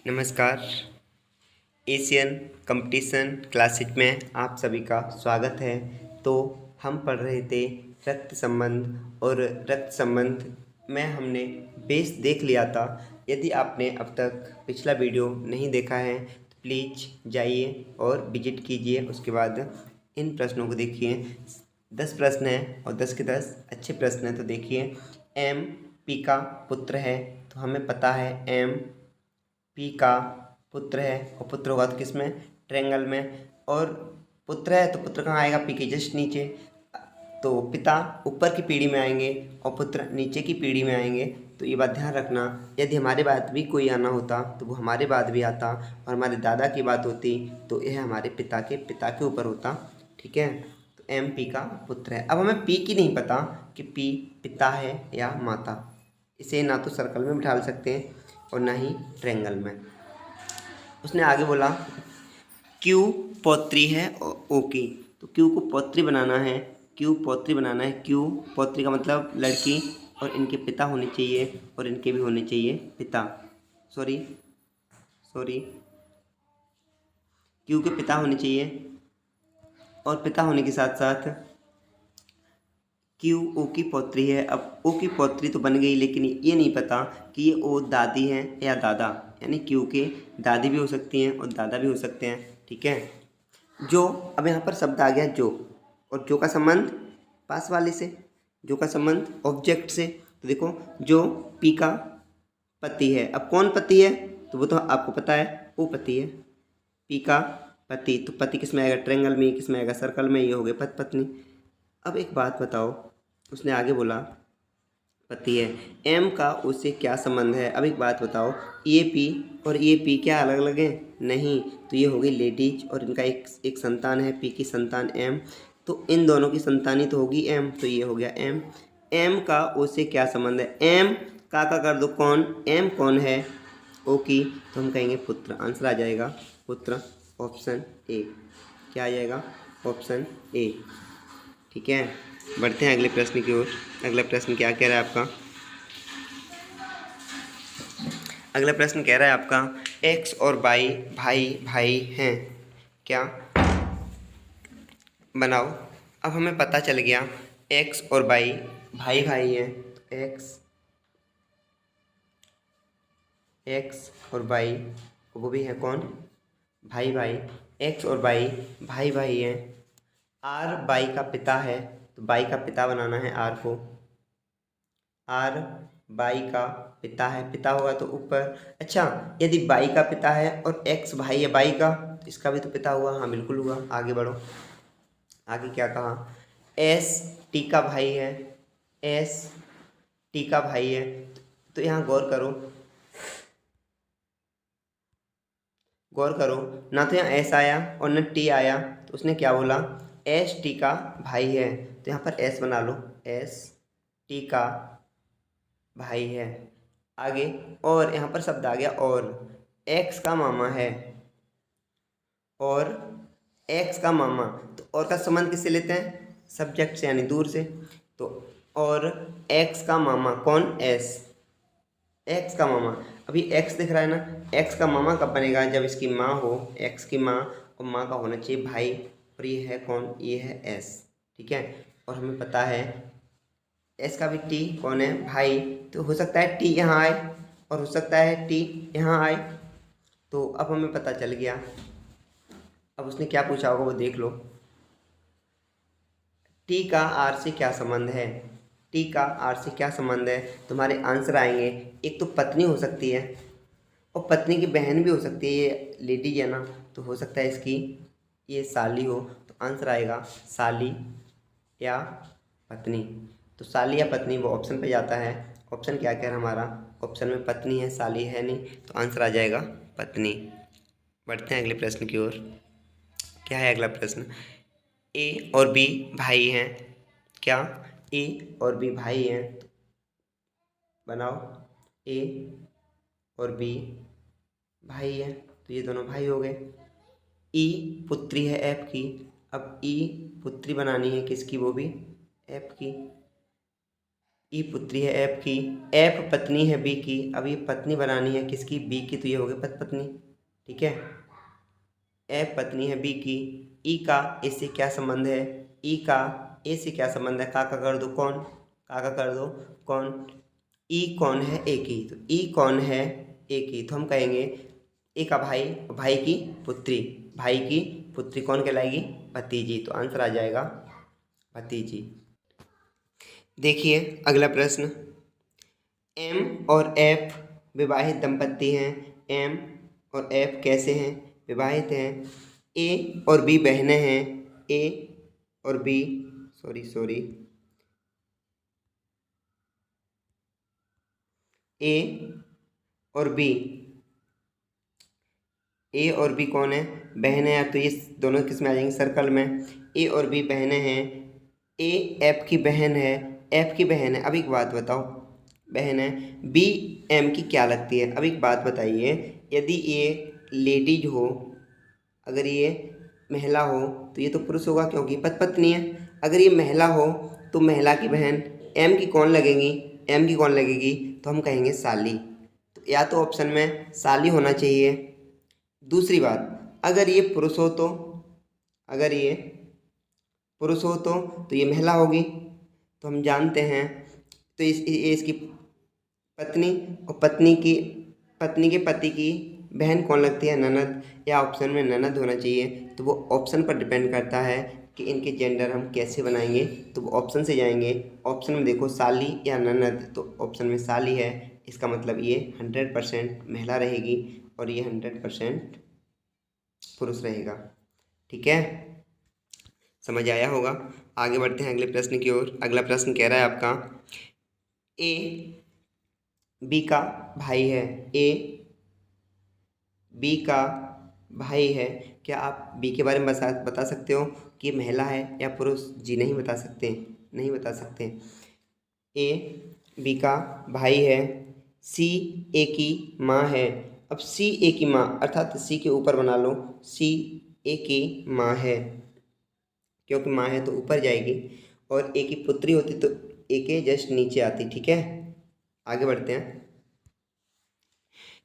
नमस्कार। Asian competition classes में आप सभी का स्वागत है। तो हम पढ़ रहे थे रक्त संबंध, और रक्त संबंध में हमने बेस देख लिया था। यदि आपने अब तक पिछला वीडियो नहीं देखा है तो प्लीज़ जाइए और विजिट कीजिए। उसके बाद इन प्रश्नों को देखिए। 10 प्रश्न हैं और 10 के 10 अच्छे प्रश्न हैं। तो देखिए, एम पी का पुत्र है, तो हमें पता है एम पी का पुत्र है, और पुत्र होगा तो किस में, ट्रायंगल में। और पुत्र है तो पुत्र कहाँ आएगा, पी के जस्ट नीचे। तो पिता ऊपर की पीढ़ी में आएंगे और पुत्र नीचे की पीढ़ी में आएंगे। तो ये बात ध्यान रखना, यदि हमारे बाद भी कोई आना होता तो वो हमारे बाद भी आता, और हमारे दादा की बात होती तो यह हमारे पिता के ऊपर होता। ठीक है, तो एम पी का पुत्र है। अब हमें पी की नहीं पता कि पी पिता है या माता। इसे ना तो सर्कल में बिठा सकते हैं और ना ही ट्रायंगल में। उसने आगे बोला क्यू पौत्री है ओ की, तो क्यू को पौत्री बनाना है। क्यू पौत्री बनाना है। क्यू पौत्री का मतलब लड़की, और इनके पिता होने चाहिए और इनके भी होने चाहिए पिता। सॉरी, क्यू के पिता होने चाहिए, और पिता होने के साथ साथ क्यू ओ की पौत्री है। अब ओ की पौत्री तो बन गई, लेकिन ये नहीं पता कि ये ओ दादी हैं या दादा, यानी क्यू के दादी भी हो सकती हैं और दादा भी हो सकते हैं। ठीक है, जो, अब यहाँ पर शब्द आ गया जो, और जो का संबंध पास वाले से, जो का संबंध ऑब्जेक्ट से। तो देखो, जो पी का पति है। अब कौन पति है, तो वो तो आपको पता है, वो पति है। पी का पति, तो पति किस में आएगा, ट्रायंगल में। किस में आएगा, सर्कल में। ये हो गए पति पत्नी। अब एक बात बताओ, उसने आगे बोला पति है, एम का उससे क्या संबंध है। अब एक बात बताओ, ये पी और ये पी क्या अलग अलग हैं? नहीं। तो ये हो गई लेडीज, और इनका एक संतान है, पी की संतान एम। तो इन दोनों की संतान ही तो होगी एम, तो ये हो गया एम। एम का उससे क्या संबंध है, एम का कर दो कौन, एम कौन है, ओ की, तो हम कहेंगे पुत्र। आंसर आ जाएगा पुत्र, ऑप्शन ए। क्या आ जाएगा, ऑप्शन ए। ठीक है, बढ़ते हैं अगले प्रश्न की ओर। अगला प्रश्न क्या कह रहा है आपका, अगला प्रश्न कह रहा है आपका एक्स और वाई भाई भाई हैं क्या, बनाओ। अब हमें पता चल गया एक्स और वाई भाई भाई हैं। तो एक्स और वाई, वो भी है कौन, भाई भाई। एक्स और वाई भाई भाई हैं। आर बाई का पिता है, तो बाई का पिता बनाना है आर को। आर बाई का पिता है, पिता होगा तो ऊपर। अच्छा, यदि बाई का पिता है और एक्स भाई है बाई का, तो इसका भी तो पिता हुआ। हाँ बिल्कुल हुआ। आगे बढ़ो, आगे क्या कहा, एस टी का भाई है, एस टी का भाई है। तो यहाँ गौर करो, ना तो यहाँ एस आया और न टी आया। तो उसने क्या बोला, एस टी का भाई है। तो यहाँ पर एस बना लो, एस टी का भाई है। आगे, और यहाँ पर शब्द आ गया और, एक्स का मामा है, और एक्स का मामा। तो और का संबंध किससे लेते हैं, सब्जेक्ट से, यानी दूर से। तो और एक्स का मामा कौन, एस, एक्स का मामा। अभी एक्स दिख रहा है ना, एक्स का मामा कब बनेगा, जब इसकी माँ हो, एक्स की माँ, और माँ का होना चाहिए भाई। और ये है कौन, ये है एस। ठीक है, और हमें पता है एस का भी टी कौन है, भाई। तो हो सकता है टी यहाँ आए, और हो सकता है टी यहाँ आए। तो अब हमें पता चल गया। अब उसने क्या पूछा होगा वो देख लो, टी का आर से क्या संबंध है, टी का आर से क्या संबंध है। तुम्हारे आंसर आएंगे, एक तो पत्नी हो सकती है, और पत्नी की बहन भी हो सकती है, ये लेडीज है ना, तो हो सकता है इसकी ये साली हो। तो आंसर आएगा साली या पत्नी। तो साली या पत्नी, वो ऑप्शन पे जाता है। ऑप्शन क्या कह रहा है हमारा, ऑप्शन में पत्नी है, साली है नहीं, तो आंसर आ जाएगा पत्नी। बढ़ते हैं अगले प्रश्न की ओर। क्या है अगला प्रश्न, ए और बी भाई हैं क्या, ए और बी भाई हैं। तो बनाओ, ए और बी भाई है, तो ये दोनों भाई हो गए। ई पुत्री है एफ की। अब ई पुत्री बनानी है किसकी, वो भी एफ की। ई पुत्री है एफ की, एफ पत्नी है बी की। अब ये पत्नी बनानी है किसकी, बी की, तो ये हो गई पत्नी। ठीक है, एफ पत्नी है बी की। ई का ए से क्या संबंध है, ई का ए से क्या संबंध है, का कर दो कौन, का कर दो कौन, ई कौन है ए की, तो ई कौन है ए की, तो हम कहेंगे ए का भाई, भाई की पुत्री, भाई की पुत्री कौन कहलाएगी, भतीजी। तो आंसर आ जाएगा भतीजी। देखिए अगला प्रश्न, एम और एफ विवाहित दंपत्ति हैं। एम और एफ कैसे हैं, विवाहित हैं। ए और बी बहनें हैं। ए और बी सॉरी ए और बी, ए और बी कौन है, बहनें हैं। तो ये दोनों किस में आ जाएंगे, सर्कल में। ए और बी बहनें हैं। ए एफ की बहन है, एफ की बहन है। अब एक बात बताओ, बहन है, बी एम की क्या लगती है। अब एक बात बताइए, यदि ये लेडीज हो, अगर ये महिला हो तो ये तो पुरुष होगा क्योंकि पत्नी है। अगर ये महिला हो तो महिला की बहन एम की कौन लगेगी, एम की कौन लगेगी, तो हम कहेंगे साली। तो या तो ऑप्शन में साली होना चाहिए। दूसरी बात, अगर ये पुरुष हो तो, अगर ये पुरुष हो तो ये महिला होगी, तो हम जानते हैं। तो इसकी पत्नी, और पत्नी के पति की बहन कौन लगती है, ननद। या ऑप्शन में ननद होना चाहिए। तो वो ऑप्शन पर डिपेंड करता है कि इनके जेंडर हम कैसे बनाएंगे। तो वो ऑप्शन से जाएंगे, ऑप्शन में देखो साली या ननद, तो ऑप्शन में साली है। इसका मतलब ये 100% महिला रहेगी और ये 100% पुरुष रहेगा। ठीक है, समझ आया होगा। आगे बढ़ते हैं अगले प्रश्न की ओर। अगला प्रश्न कह रहा है आपका, ए बी का भाई है। ए बी का भाई है। क्या आप बी के बारे में बता सकते हो कि महिला है या पुरुष। जी नहीं बता सकते, नहीं बता सकते। ए बी का भाई है। सी ए की माँ है। अब सी ए की माँ अर्थात सी के ऊपर बना लो, सी ए की माँ है, क्योंकि माँ है तो ऊपर जाएगी। और ए की पुत्री होती तो ए के जस्ट नीचे आती। ठीक है, आगे बढ़ते हैं।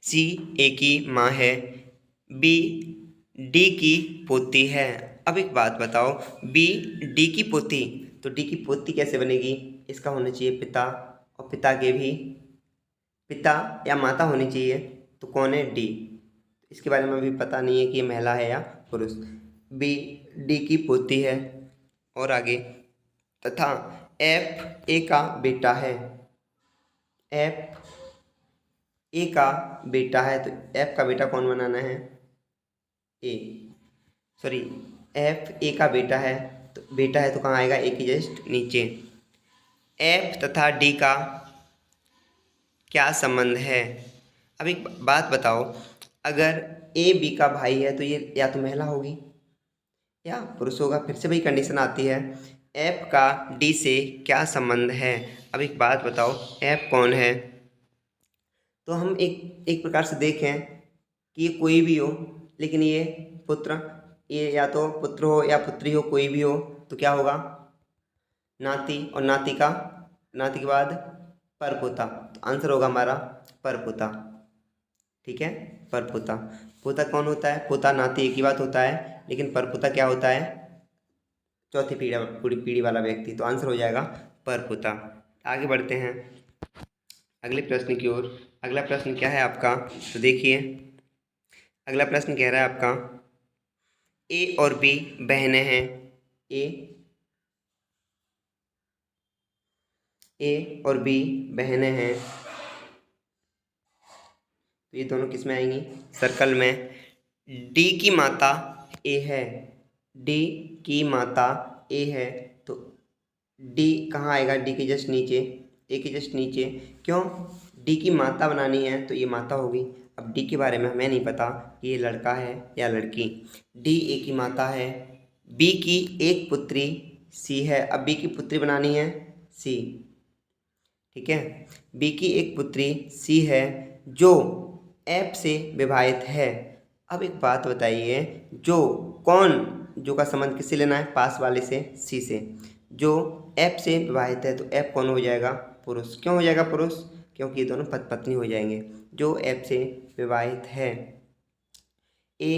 सी ए की माँ है, बी डी की पोती है। अब एक बात बताओ, बी डी की पोती, तो डी की पोती कैसे बनेगी, इसका होना चाहिए पिता, और पिता के भी पिता या माता होनी चाहिए। तो कौन है, डी। इसके बारे में अभी पता नहीं है कि ये महिला है या पुरुष। बी डी की पोती है। और आगे, तथा एफ ए का बेटा है। एफ ए का बेटा है, तो एफ का बेटा कौन बनाना है, ए सॉरी एफ ए का बेटा है। तो बेटा है तो कहाँ आएगा, ए की जस्ट नीचे। एफ तथा डी का क्या संबंध है। अब एक बात बताओ, अगर ए बी का भाई है तो ये या तो महिला होगी या पुरुष होगा। फिर से वही कंडीशन आती है, एफ का डी से क्या संबंध है। अब एक बात बताओ, एफ कौन है। तो हम एक प्रकार से देखें कि ये कोई भी हो, लेकिन ये पुत्र, ये या तो पुत्र हो या पुत्री हो, कोई भी हो, तो क्या होगा, नाती। और नाती के बाद परपोता। तो आंसर होगा हमारा परपोता। ठीक है, परपोता। पोता कौन होता है, पोता नाती एक ही बात होता है, लेकिन परपोता क्या होता है, चौथी पीढ़ी वाला व्यक्ति। तो आंसर हो जाएगा परपोता। आगे बढ़ते हैं अगले प्रश्न की ओर। अगला प्रश्न क्या है आपका, तो देखिए अगला प्रश्न कह रहा है आपका, ए और बी बहनें हैं। ए और बी बहनें हैं, तो ये दोनों किस में आएंगी, सर्कल में। डी की माता ए है, डी की माता ए है, तो डी कहाँ आएगा, डी के जस्ट नीचे, ए के जस्ट नीचे। क्यों, डी की माता बनानी है तो ये माता होगी। अब डी के बारे में हमें नहीं पता कि ये लड़का है या लड़की। डी ए की माता है। बी की एक पुत्री सी है। अब बी की पुत्री बनानी है सी। ठीक है, बी की एक पुत्री सी है जो एफ से विवाहित है। अब एक बात बताइए, जो का संबंध किससे लेना है, पास वाले से, सी से। जो एफ से विवाहित है तो एफ कौन हो जाएगा, पुरुष। क्यों हो जाएगा पुरुष? क्योंकि ये दोनों पति पत्नी हो जाएंगे। जो एफ से विवाहित है। ए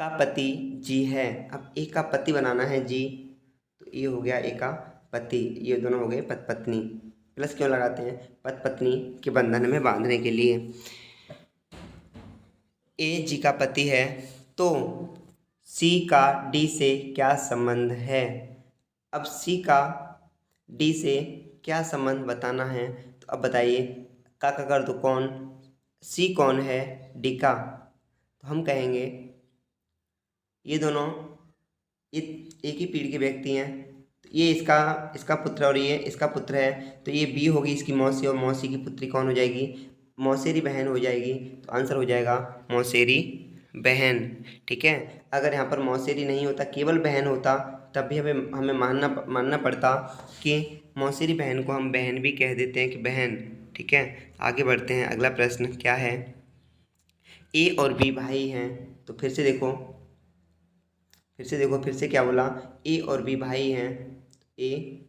का पति जी है। अब ए का पति बनाना है जी, तो ये हो गया ए का पति, ये दोनों हो गए पति पत्नी। प्लस क्यों लगाते हैं? पति पत्नी के बंधन में बांधने के लिए। ए जी का पति है, तो सी का डी से क्या संबंध है? अब सी का डी से क्या संबंध बताना है, तो अब बताइए। का कर दो कौन, सी कौन है? डी का। तो हम कहेंगे ये दोनों एक ही पीढ़ी के व्यक्ति हैं, तो ये इसका पुत्र और ये इसका पुत्र है, तो ये बी होगी इसकी मौसी, और मौसी की पुत्री कौन हो जाएगी? मौसेरी बहन हो जाएगी। तो आंसर हो जाएगा मौसेरी बहन। ठीक है, अगर यहाँ पर मौसेरी नहीं होता, केवल बहन होता, तब भी हमें मानना पड़ता कि मौसेरी बहन को हम बहन भी कह देते हैं कि बहन। ठीक है, आगे बढ़ते हैं। अगला प्रश्न क्या है? ए और बी भाई हैं, तो फिर से देखो फिर से क्या बोला? ए और बी भाई हैं। ए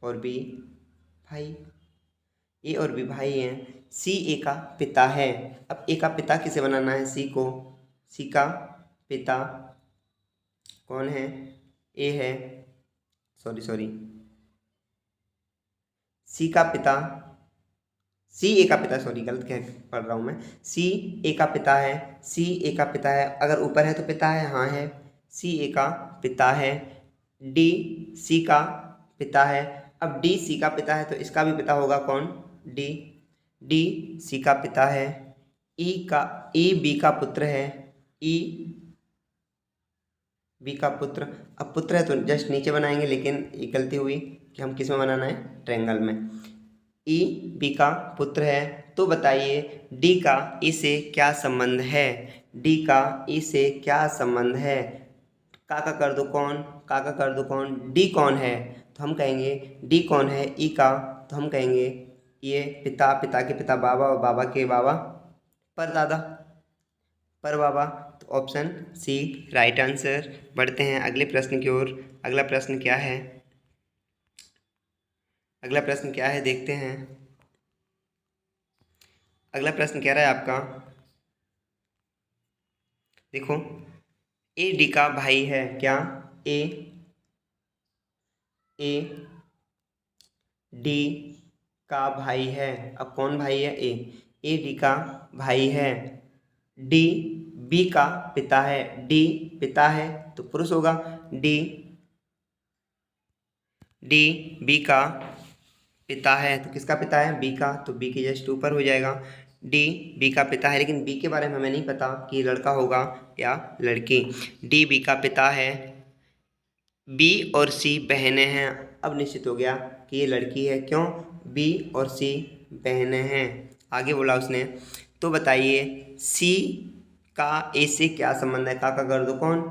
और बी भाई, ए और बी भाई हैं। सी ए का पिता है। अब ए का पिता किसे बनाना है? सी को। सी का पिता कौन है? ए है। सॉरी, सी का पिता, सी ए का पिता, सॉरी गलत कह पढ़ रहा हूँ मैं। सी ए का पिता है। सी ए का पिता है, अगर ऊपर है तो पिता है, हाँ है। सी ए का पिता है। डी सी का पिता है। अब डी सी का पिता है, तो इसका भी पिता होगा कौन? डी। डी सी का पिता है। ई बी का पुत्र है। ई बी का पुत्र। अब पुत्र है तो जस्ट नीचे बनाएंगे, लेकिन एक गलती हुई कि हम किस में बनाना है? ट्रायंगल में। ई बी का पुत्र है, तो बताइए डी का ई से क्या संबंध है? डी का ई से क्या संबंध है? का कर दो कौन, का कर दो कौन, डी कौन है? तो हम कहेंगे डी कौन है? ई का। तो हम कहेंगे ये पिता, पिता के पिता बाबा, और बाबा के बाबा परदादा, पर बाबा। तो ऑप्शन सी राइट आंसर। बढ़ते हैं अगले प्रश्न की ओर। अगला प्रश्न क्या है? अगला प्रश्न क्या है देखते हैं। अगला प्रश्न कह रहा है आपका, देखो ए डी का भाई है क्या? ए डी का भाई है। अब कौन भाई है? ए डी का भाई है। डी बी का पिता है। डी पिता है तो पुरुष होगा। डी बी का पिता है, तो किसका पिता है? बी का, तो बी के जस्ट ऊपर हो जाएगा। डी बी का पिता है, लेकिन बी के बारे में हमें नहीं पता कि लड़का होगा या लड़की। डी बी का पिता है। बी और सी बहनें हैं। अब निश्चित हो गया कि ये लड़की है। क्यों? बी और सी बहनें हैं। आगे बोला उसने, तो बताइए सी का ए से क्या संबंध है? का कर दो कौन,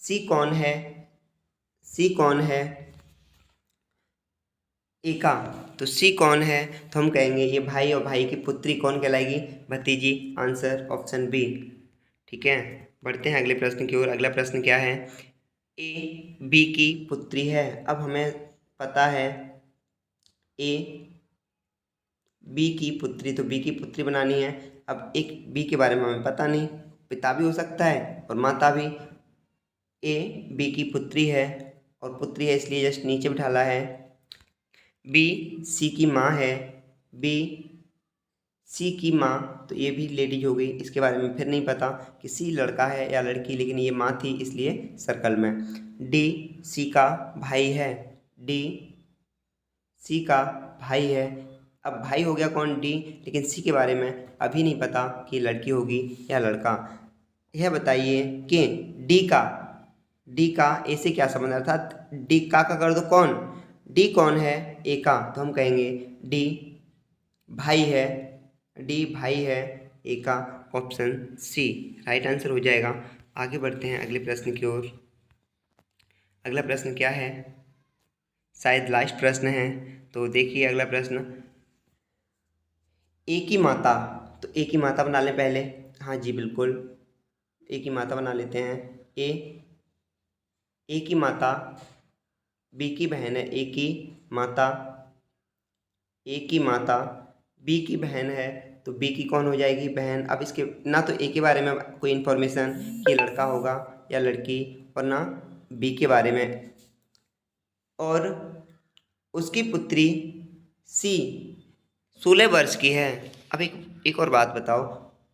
सी कौन है? सी कौन है? ए का। तो सी कौन है? तो हम कहेंगे ये भाई, और भाई की पुत्री कौन कहलाएगी? भतीजी। Answer option B. ठीक है, बढ़ते हैं अगले प्रश्न की ओर। अगला प्रश्न क्या है? ए बी की पुत्री है। अब हमें पता है ए बी की पुत्री, तो बी की पुत्री बनानी है। अब एक बी के बारे में हमें पता नहीं, पिता भी हो सकता है और माता भी। ए बी की पुत्री है, और पुत्री है इसलिए जस्ट नीचे बिठाला है। बी सी की माँ है। बी सी की माँ, तो ये भी लेडीज हो गई। इसके बारे में फिर नहीं पता कि सी लड़का है या लड़की, लेकिन ये माँ थी इसलिए सर्कल में। डी सी का भाई है। डी सी का भाई है। अब भाई हो गया कौन? डी, लेकिन सी के बारे में अभी नहीं पता कि लड़की होगी या लड़का। यह बताइए कि डी का ए से क्या संबंध है? अर्थात डी का कर दो कौन, डी कौन है? ए का। तो हम कहेंगे डी भाई है। डी भाई है ए का। ऑप्शन सी राइट आंसर हो जाएगा। आगे बढ़ते हैं अगले प्रश्न की ओर। अगला प्रश्न क्या है? शायद लास्ट प्रश्न है, तो देखिए अगला प्रश्न। ए की माता, तो ए की माता बना लें पहले। हाँ जी बिल्कुल, ए की माता बना लेते हैं। ए की माता बी की बहन है। ए की माता ए की माता बी की बहन है तो बी की कौन हो जाएगी, बहन। अब इसके ना तो ए के बारे में कोई इन्फॉर्मेशन कि लड़का होगा या लड़की, और ना बी के बारे में। और उसकी पुत्री सी 16 वर्ष की है। अब एक और बात बताओ,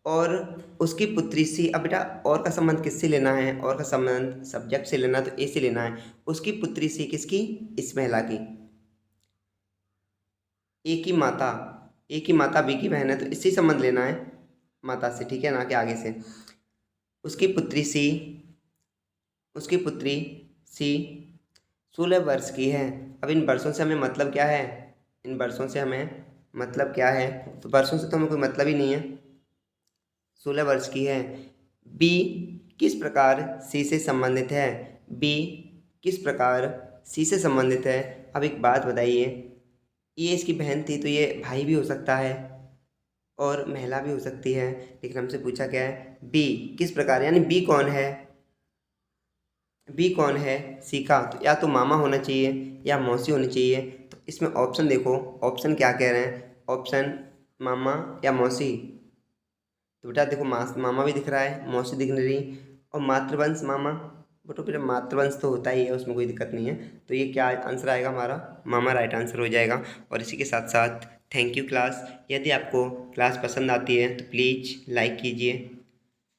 और उसकी पुत्री सी, अब बेटा और का संबंध किससे लेना है, और का संबंध सब्जेक्ट से लेना तो ए से लेना है। उसकी पुत्री सी किसकी, इस महिला की। ए की माता बी की बहन है तो इससे संबंध लेना है, माता से, ठीक है ना, कि आगे से। उसकी पुत्री सी 16 वर्ष की है। अब इन वर्षों से हमें मतलब क्या है, इन वर्षों से हमें मतलब क्या है, तो वर्षों से तो हमें कोई मतलब ही नहीं है। 16 वर्ष की है। बी किस प्रकार सी से संबंधित है, बी किस प्रकार सी से संबंधित है। अब एक बात बताइए, ये इसकी बहन थी तो ये भाई भी हो सकता है और महिला भी हो सकती है, लेकिन हमसे पूछा क्या है, बी किस प्रकार, यानी बी कौन है, बी कौन है, सी का तो या तो मामा होना चाहिए या मौसी होनी चाहिए। तो इसमें ऑप्शन देखो, ऑप्शन क्या कह रहे हैं, ऑप्शन मामा या मौसी। तो बेटा देखो, मामा भी दिख रहा है, मौसी दिख नहीं रही, और मातृवंश मामा, बेटो फिर मातृवंश तो होता ही है, उसमें कोई दिक्कत नहीं है। तो ये क्या आंसर आएगा हमारा, मामा राइट आंसर हो जाएगा। और इसी के साथ साथ थैंक यू क्लास। यदि आपको क्लास पसंद आती है तो प्लीज़ लाइक कीजिए।